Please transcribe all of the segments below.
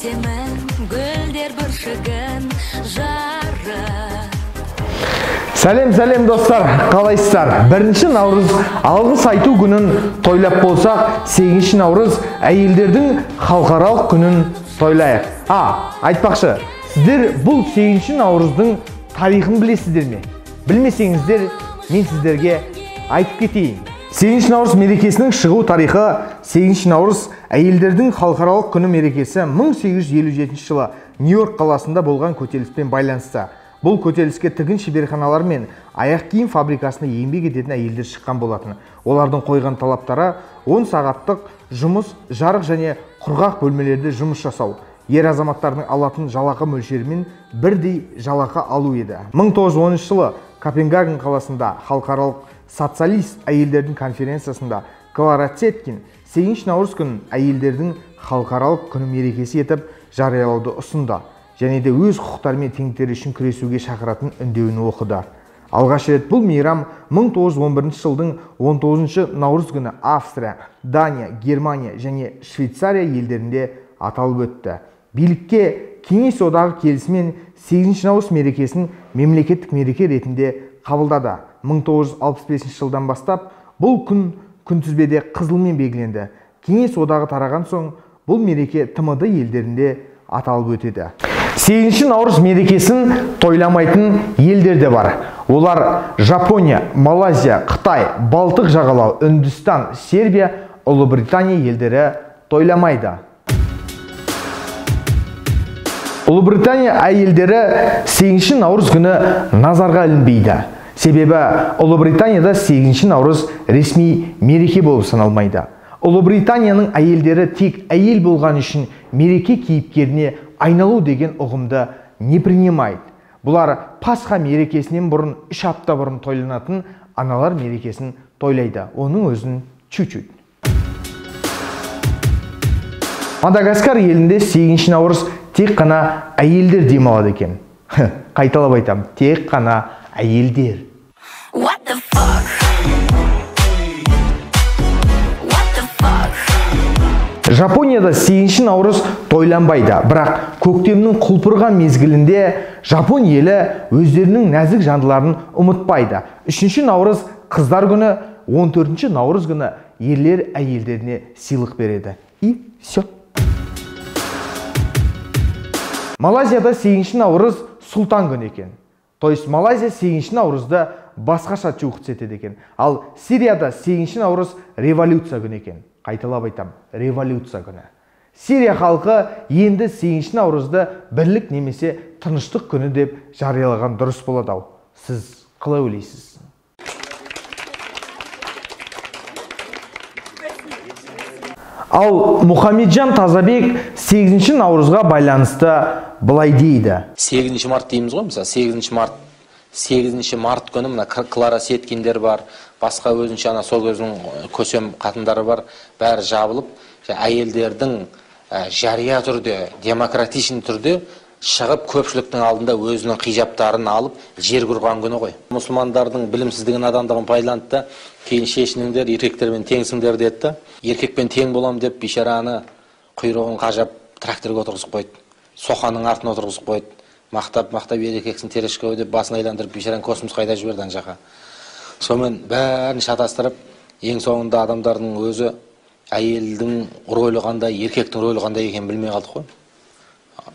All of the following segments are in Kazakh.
күтемін гүлдер бүршігін жарып. Сәлем достар, қалайсыздар? 1 наурыз алғыс айту күнін тойлап болсақ, 8 наурыз әйелдердің халықаралық күнін тойлайық. Айтпақшы, сіздер бұл 8 наурыздың тарихын білесіздер ме? Білмесеңіздер, мен сіздерге айтып кетейін. 8 наурыз мерекесінің шығу тарихы 8 наурыз әйелдердің халықаралық күні мерекесі 1857 жылы Нью-Йорк қаласында болған көтеріліспен байланысты. Бұл көтеріліске тігін шеберханалар мен аяқ киім фабрикасында еңбек ететін әйелдер шыққан болатын. Олардың қойған талаптары 10 сағаттық жұмыс, жарық және құрғақ бөлмелерде жұмыс жасау. Ер азаматтардың алатын жалақы мөлшерімен бірдей жалақы алу еді. 1910 жылы Копенгаген қаласында халықаралық социалист әйелдердің конференциясында Клара Цеткин 8 наурыз күнін әйелдердің халықаралық күні мерекесі етіп жариялауды ұсынды және де өз құқықтары мен теңдіктері үшін күресуге шақыратын үндеуін оқыды. Алғаш рет бұл мейрам 1911 жылдың 19 наурыз күні Австрия, Дания, Германия және Швейцария елдерінде аталып өтті. Билікке Кеңес одағы келісімен 8 наурыз мерекесін мемлекеттік мереке ретінде қабылдады. 1965 жылдан бастап бұл күн күнтізбеде қызылмен белгіленді. Кеңес одағы тараған соң бұл мереке ТМД елдерінде аталып өтеді. 8 наурыз мерекесін тойламайтын елдер де бар. Олар Жапония, Малайзия, Қытай, Балтық жағалау, Үндістан, Сербия, Ұлыбритания елдері тойламайды. Ұлыбритания әйелдері 8 наурыз күні назарға ілінбейді. Себебі Ұлыбританияда 8 наурыз ресми мереке болып саналмайды. Ұлыбританияның әйелдері тек әйел болған үшін мереке кейіпкеріне айналу деген ұғымды не принимайды. Бұлар Пасха мерекесінен бұрын 3 апта бұрын тойланатын аналар мерекесін тойлайды. Оның өзін чуть-чуть. Мадагаскар елінде 8 наурыз тек қана әйелдер демалады екен. Қайталап айтам, тек қана әйелдер. What the fuck? Жапонияда 8 наурыз тойланбайды, бірақ көктемнің құлпырған мезгілінде Жапон елі өздерінің нәзік жандыларын ұмытпайды. 3 наурыз қыздар күні, 14 наурыз күні ерлер әйелдеріне сыйлық береді. И все. Малайзияда 8 наурыз сұлтан күні екен. То есть Малайзия 8 наурызды басқаша чуқыт етеді екен. Ал Сирияда 8 наурыз революция күні екен. Қайталап айтам, революция күні. Сирия халқы енді 8 наурызды бірлік немесе тыныштық күні деп жариялаған дұрыс болады ау. Сіз қалай ойлайсыз? Ал Мұхамеджан Тазабек 8 наурызға байланысты былай дейді. 8 март дейміз ғой, мысалы 8 март күні мына Клара Сеткиндер бар, басқа өзінше ана сол көздің көсем қатындары бар, бәрі жабылып, әйелдердің жария түрде, демократичный түрде шығып көпшіліктің алдында өзінің хижаптарын алып жер құрған күні ғой. Мұсылмандардың білімсіздігін адамдығын пайдаланды, кейін шешініңдер, еркектермен теңсіңдер деді. Еркекпен тең болам деп бишараны құйрығын қажап тракторға отырғызып қойды. Соқаның артына отырғызып қойды. Мақтап еркексің терешке деп басын айландырып бишараны космосқа айдап жіберді ана жаққа. Сонымен бәрін шатастырып, ең соңында адамдардың өзі әйелдің рөлі қандай, еркектің рөлі қандай екенін білмей қалдық қой.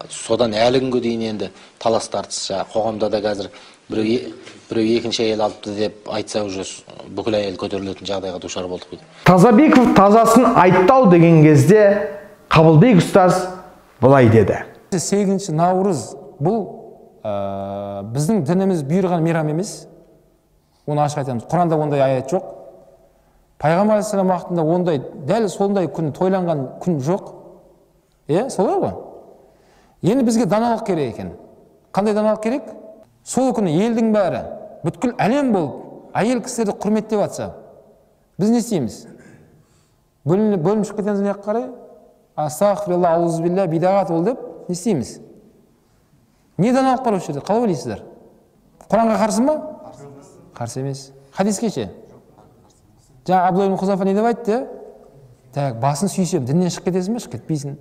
Содан әлі күнге дейін енді талас тартыс. Қоғамда да қазір біреу екінші әйел алыпты деп айтса уже бүкіл әйел көтерілетін жағдайға душар болдық. Тазабеков тазасын айттау деген кезде Қабылбек ұстаз былай деді. 8 наурыз бұл біздің дініміз бұйырған мейрам емес. Оны ашық айтамыз. Құранда ондай аят жоқ. Пайғамбар алейхиссалам уақытында ондай дәл сондай күн тойланған күн жоқ. Солай ғой. Енді бізге даналық керек екен. Қандай даналық керек? Сол күні елдің бәрі, бүткіл әлем болып, әйел кісілерді құрметтеп жатса, біз не істейміз? Бөлім шығып кетеміз не қарай? Астағфирулла, аузубилля, бидағат ол деп не істейміз? Не даналық бар осы жерде? Қалай ойлайсыздар? Құранға қарсы ма? Қарсы емес. Хадиске ше? Жаңа Абдулла ибн Хузафа не деп айтты? Так, басын сүйсем, діннен шығып кетесің бе? Шығып кетпейсің.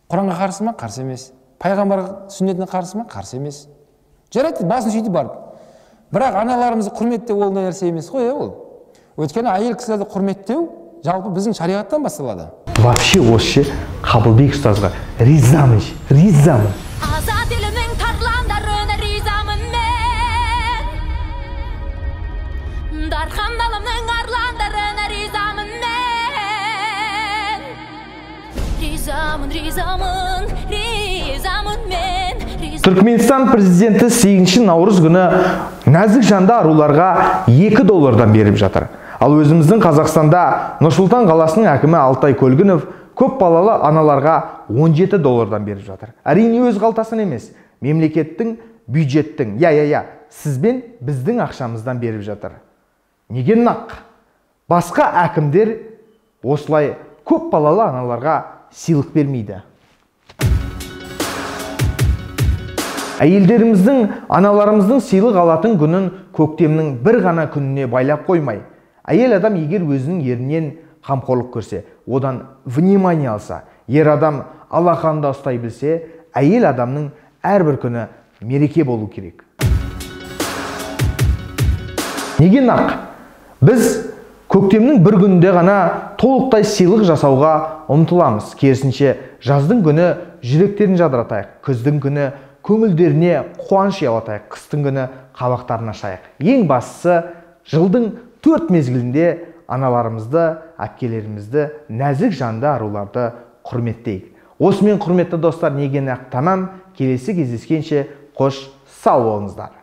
Құранға қарсы ма? Қарсы емес. Пайғамбар сүннетіне қарсы ма? Қарсы емес. Жарайды, басын сөйтіп барып. Бірақ аналарымызды құрметтеу ондай нәрсе емес қой, ол. Өйткені әйел кісілерді құрметтеу жалпы біздің шариғаттан басталады. Вообще осы Қабылбек ұстазға ризамын. Азат елімнің тарландарына ризамын мен. Дархан даламның арландарына ризамын мен. Ризамын мен. Түркменстан президенті 8 наурыз күні нәзік жанды аруларға $2 беріп жатыр. Ал өзіміздің Қазақстанда Нұрсұлтан қаласының әкімі Алтай Көлгінов көп балалы аналарға $17 беріп жатыр. Әрине өз қалтасын емес, мемлекеттің, бюджеттің, сізбен біздің ақшамыздан беріп жатыр. Неге нақ? Басқа әкімдер осылай көп балалы аналарға сыйлық бермейді. Әйелдеріміздің, аналарымыздың сыйлық алатын күнін көктемнің бір ғана күніне байлап қоймай, әйел адам егер өзінің ерінен қамқорлық көрсе, одан внимание алса, ер адам алақанда ұстай білсе, әйел адамның әрбір күні мереке болу керек. Неге нақ? Біз көктемнің бір күнінде ғана толықтай сыйлық жасауға ұмтыламыз. Керісінше, жаздың күні жүректерін жадыратайық, күздің күні көңілдеріне қуаныш ұялатайық, қыстың күні қабақтарын ашайық. Ең бастысы, жылдың 4 мезгілінде аналарымызды, әпкелерімізді, нәзік жанды аруларды құрметтейік. Осымен құрметті достар, неге нақ тамам, келесі кездескенше қош сау болыңыздар.